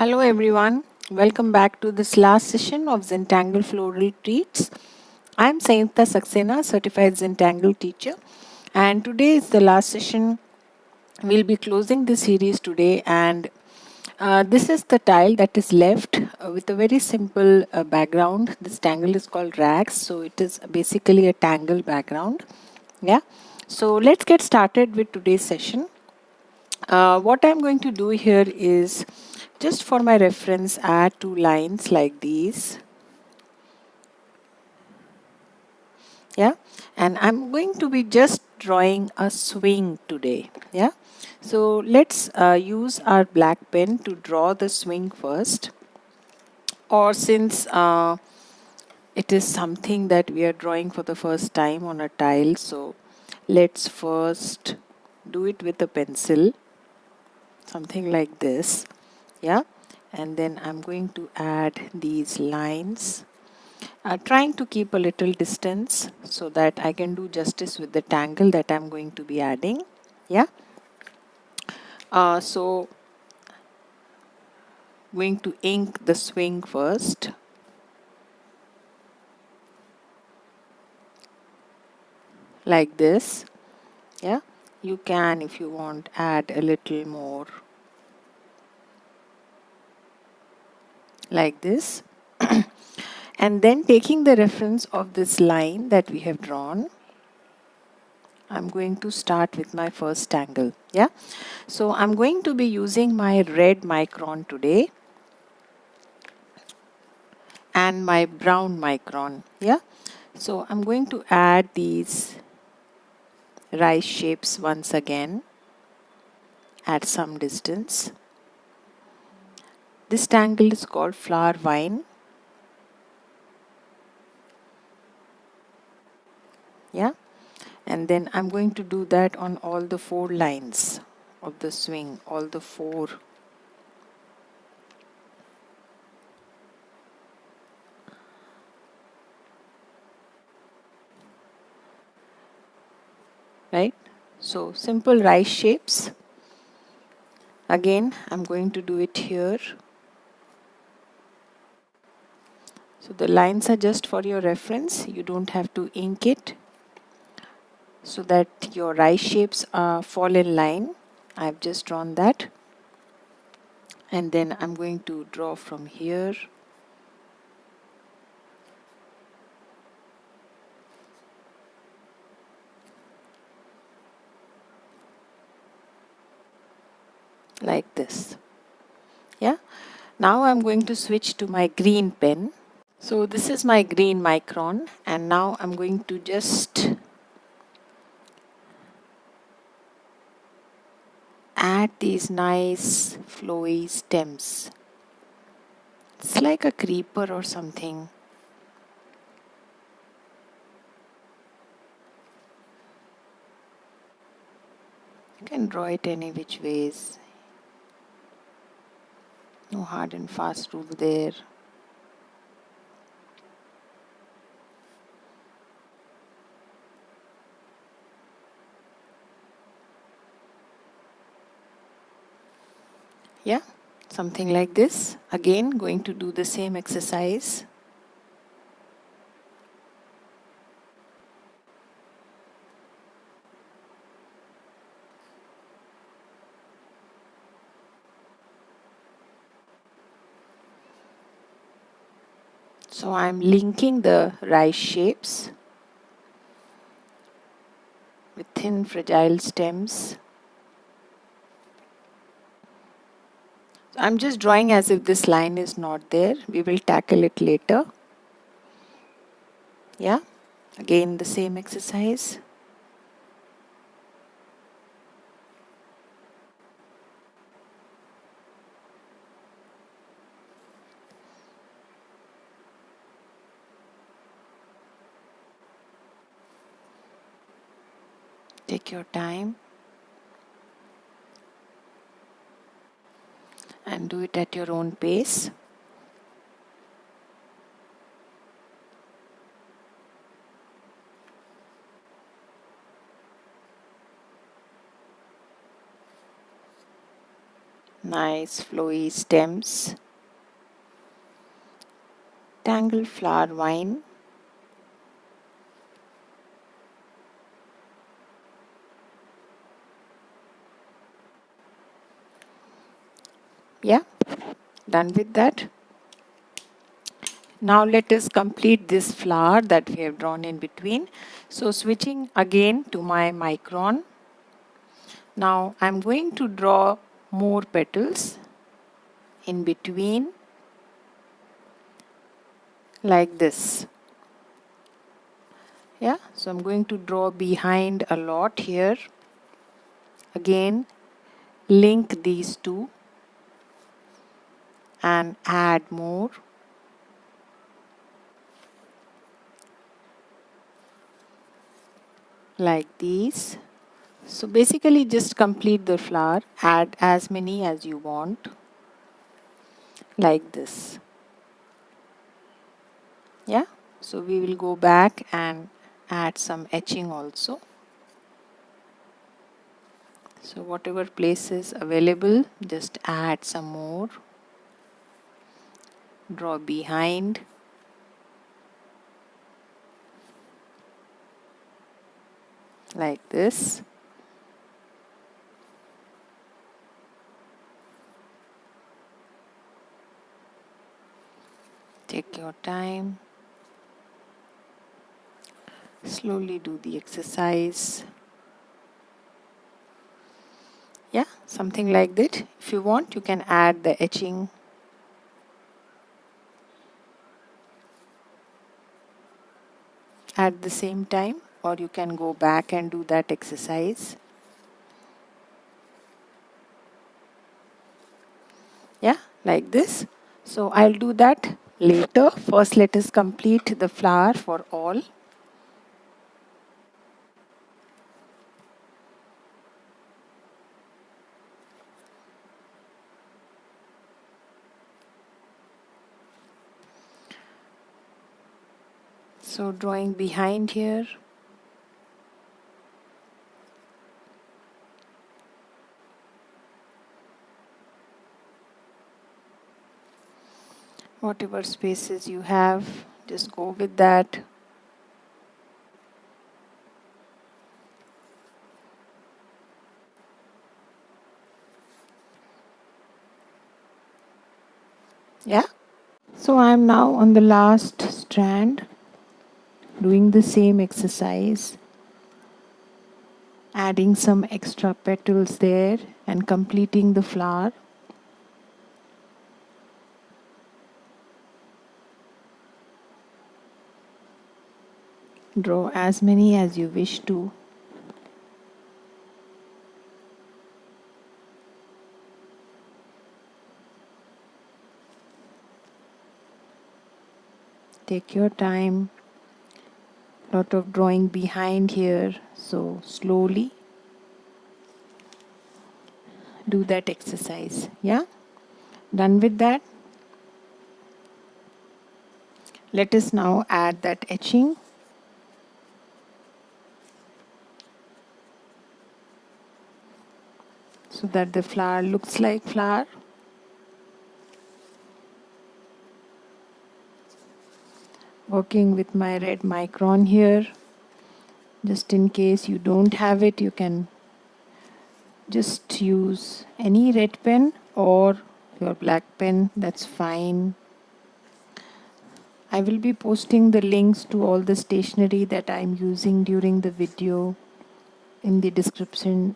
Hello everyone, welcome back to this last session of Zentangle Floral Treats. I am Sanyukta Saxena, certified Zentangle teacher, and today is the last session. We'll be closing the series today, and this is the tile that is left with a very simple background. This tangle is called rags, so it is basically a tangle background. Yeah, so let's get started with today's session. What I'm going to do here is just for my reference add two lines like these. Yeah, and I'm going to be just drawing a swing today. Yeah, so let's use our black pen to draw the swing first, or since it is something that we are drawing for the first time on a tile, so let's first do it with a pencil, something like this. Yeah, and then I'm going to add these lines, trying to keep a little distance so that I can do justice with the tangle that I'm going to be adding. Yeah, so going to ink the swing first, like this. Yeah, you can, if you want, add a little more, like this. And then taking the reference of this line that we have drawn, I'm going to start with my first tangle. Yeah, so I'm going to be using my red micron today and my brown micron. Yeah, so I'm going to add these rice shapes once again at some distance. This tangle is called flower vine. Yeah, and then I'm going to do that on all the four lines of the swing, all the four. Right, so simple rice shapes. Again, I'm going to do it here. So the lines are just for your reference. You don't have to ink it so that your rice shapes fall in line. I've just drawn that. And then I'm going to draw from here. Like this. Yeah. Now I'm going to switch to my green pen. So this is my green micron, and now I'm going to just add these nice flowy stems. It's like a creeper or something. You can draw it any which ways. No hard and fast rule there. Yeah, something like this. Again, going to do the same exercise. So I'm linking the rice shapes with thin fragile stems. I'm just drawing as if this line is not there. We will tackle it later. Yeah, again the same exercise. Take your time and do it at your own pace. Nice flowy stems. Tangled flower vine. Yeah, done with that. Now let us complete this flower that we have drawn in between. So switching again to my Micron. Now I'm going to draw more petals in between like this. Yeah, so I'm going to draw behind a lot here. Again, link these two and add more. Like these. So basically just complete the flower, add as many as you want, like this. Yeah, so we will go back and add some etching also. So whatever place is available, just add some more. Draw behind. Like this. Take your time. Slowly do the exercise. Yeah, something like that. If you want, you can add the etching at the same time, or you can go back and do that exercise. Yeah, like this. So I'll do that later. First, let us complete the flower for all. So drawing behind here. Whatever spaces you have, just go with that. Yeah. So I'm now on the last strand, doing the same exercise, adding some extra petals there and completing the flower. Draw as many as you wish to. Take your time. Lot of drawing behind here, so slowly do that exercise. Yeah, done with that. Let us now add that etching. So that the flower looks like flower. Working with my red Micron here. Just in case you don't have it, you can just use any red pen or your black pen, that's fine. I will be posting the links to all the stationery that I'm using during the video in the description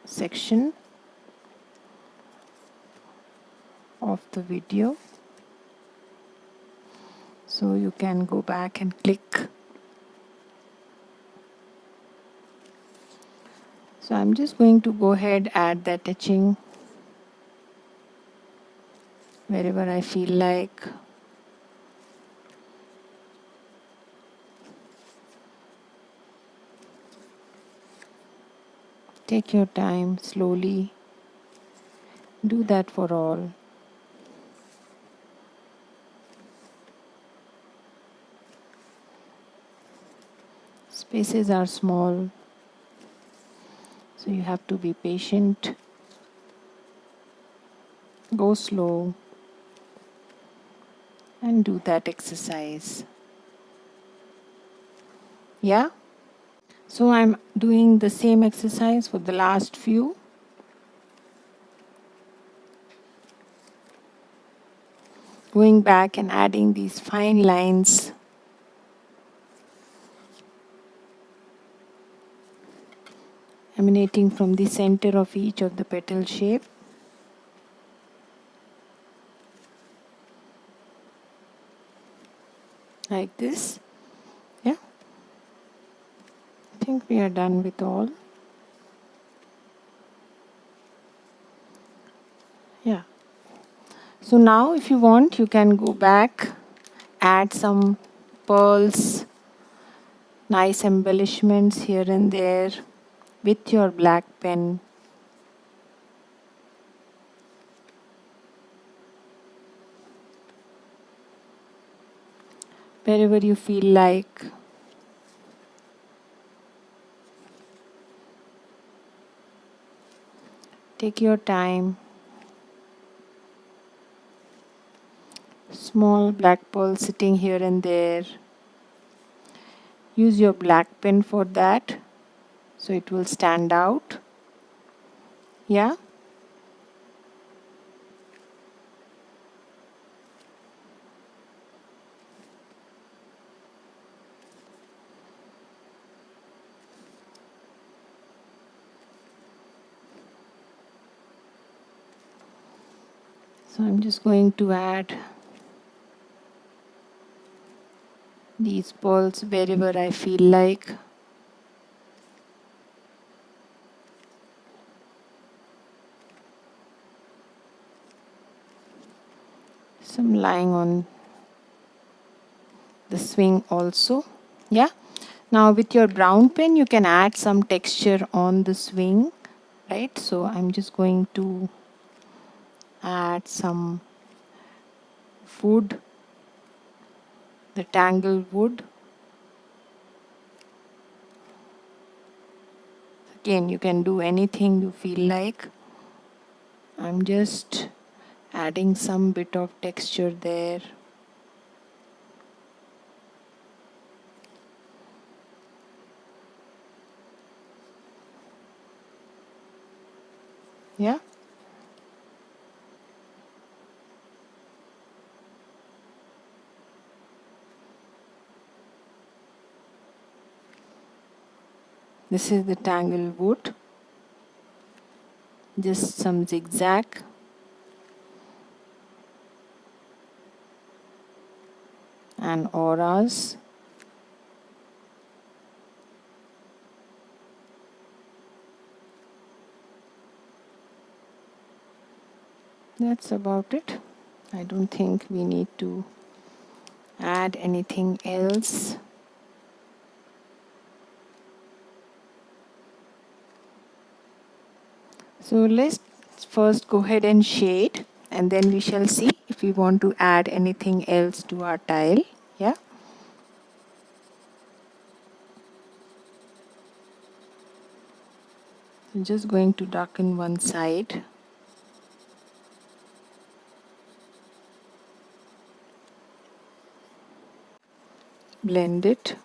section of the video. So you can go back and click. So I'm just going to go ahead, add that etching wherever I feel like. Take your time, slowly. Do that for all. Spaces are small, so you have to be patient. Go slow and do that exercise. Yeah? So I'm doing the same exercise for the last few. Going back and adding these fine lines. Emanating from the center of each of the petal shape. Like this. Yeah. I think we are done with all. Yeah. So now if you want, you can go back, add some pearls, nice embellishments here and there with your black pen. Wherever you feel like. Take your time. Small black pearl sitting here and there. Use your black pen for that so it will stand out. Yeah. So I'm just going to add these pearls wherever I feel like. Some lying on the swing also. Yeah. Now with your brown pen you can add some texture on the swing, right? So I'm just going to add some wood, the tangle wood. Again, you can do anything you feel like. I'm just adding some bit of texture there. Yeah. This is the tangle wood. Just some zigzag. And auras. That's about it. I don't think we need to add anything else. So let's first go ahead and shade, and then we shall see if we want to add anything else to our tile. Yeah. I'm just going to darken one side. Blend it.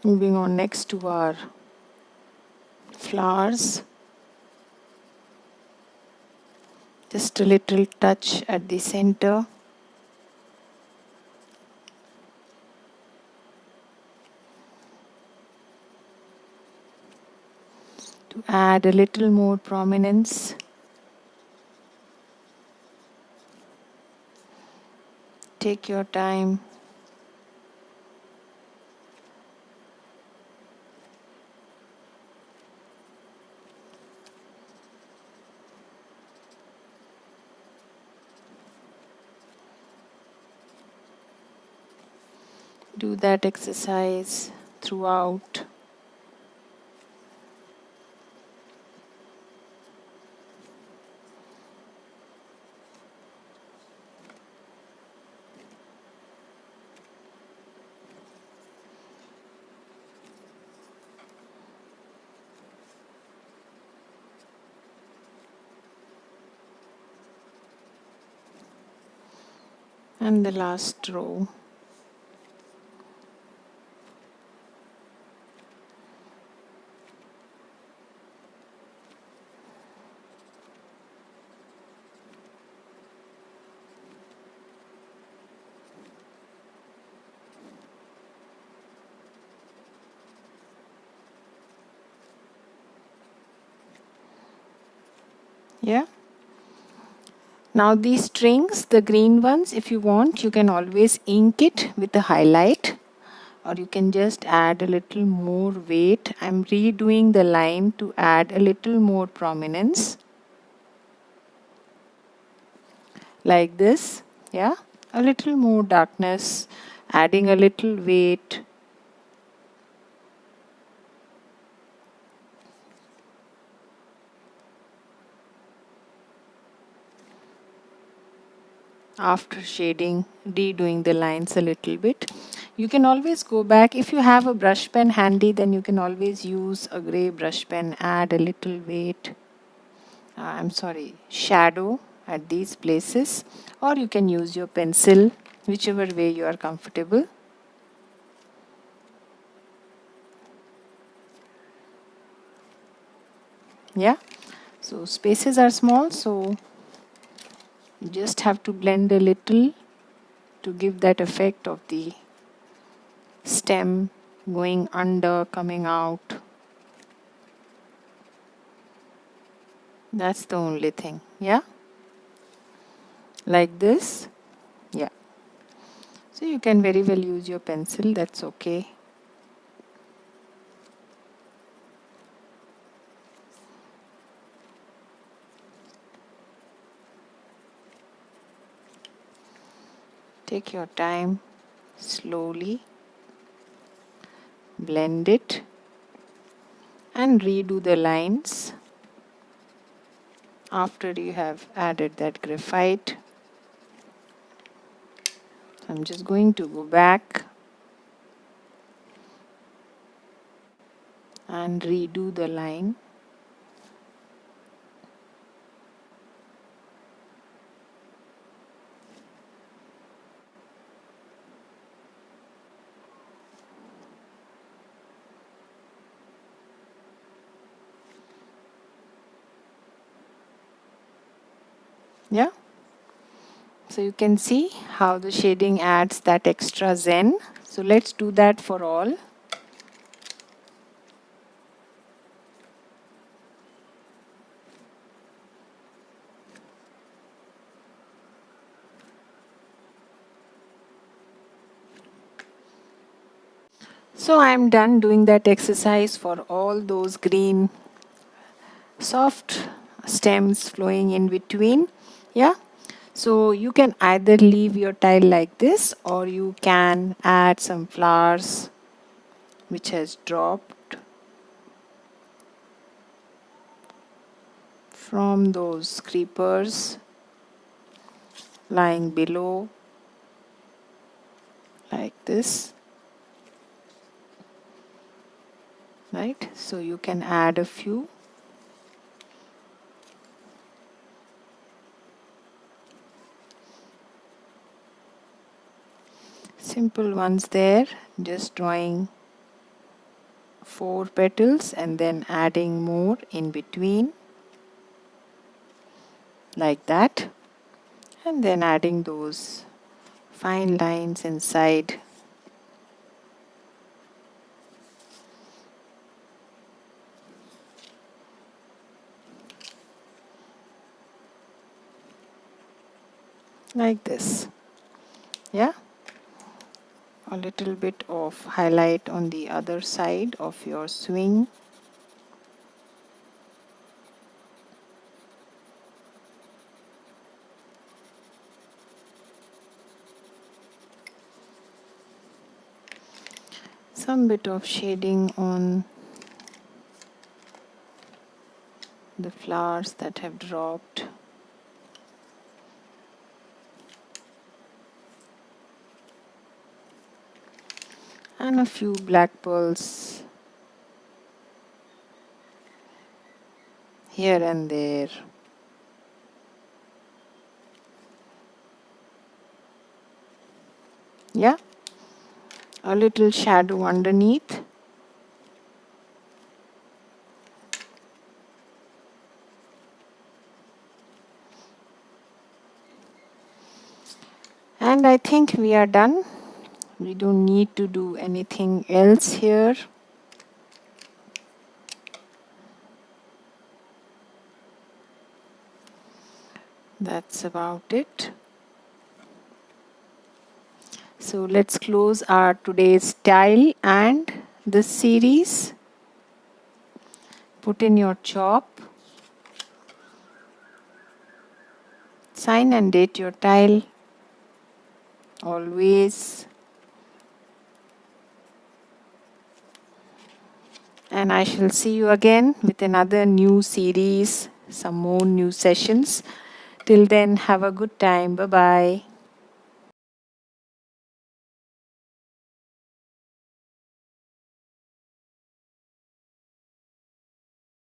Moving on next to our flowers. Just a little touch at the center. To add a little more prominence. Take your time. Do that exercise throughout. and the last row. Yeah. Now these strings, the green ones, if you want, you can always ink it with a highlight, or you can just add a little more weight. I'm redoing the line to add a little more prominence, like this. Yeah, a little more darkness, adding a little weight. After shading, redoing the lines a little bit. You can always go back. If you have a brush pen handy, then you can always use a gray brush pen, add a little weight. Shadow at these places, or you can use your pencil, whichever way you are comfortable. Yeah, so spaces are small, so you just have to blend a little to give that effect of the stem going under, coming out. That's the only thing. Yeah, like this. Yeah, so you can very well use your pencil, that's okay. Take your time, slowly blend it and redo the lines after you have added that graphite. I'm just going to go back and redo the line. Yeah, so you can see how the shading adds that extra zen. So let's do that for all. So I'm done doing that exercise for all those green soft stems flowing in between. Yeah, so you can either leave your tile like this, or you can add some flowers which has dropped from those creepers lying below, like this. Right, so you can add a few. Simple ones there, just drawing 4 petals and then adding more in between, like that, and then adding those fine lines inside. Like this. Yeah, a little bit of highlight on the other side of your swing. Some bit of shading on the flowers that have dropped. And a few black pearls here and there. Yeah, a little shadow underneath. And I think we are done. We don't need to do anything else here. That's about it. So let's close our today's tile and this series. Put in your chalk. Sign and date your tile. Always. And I shall see you again with another new series, some more new sessions. Till then, have a good time. Bye bye.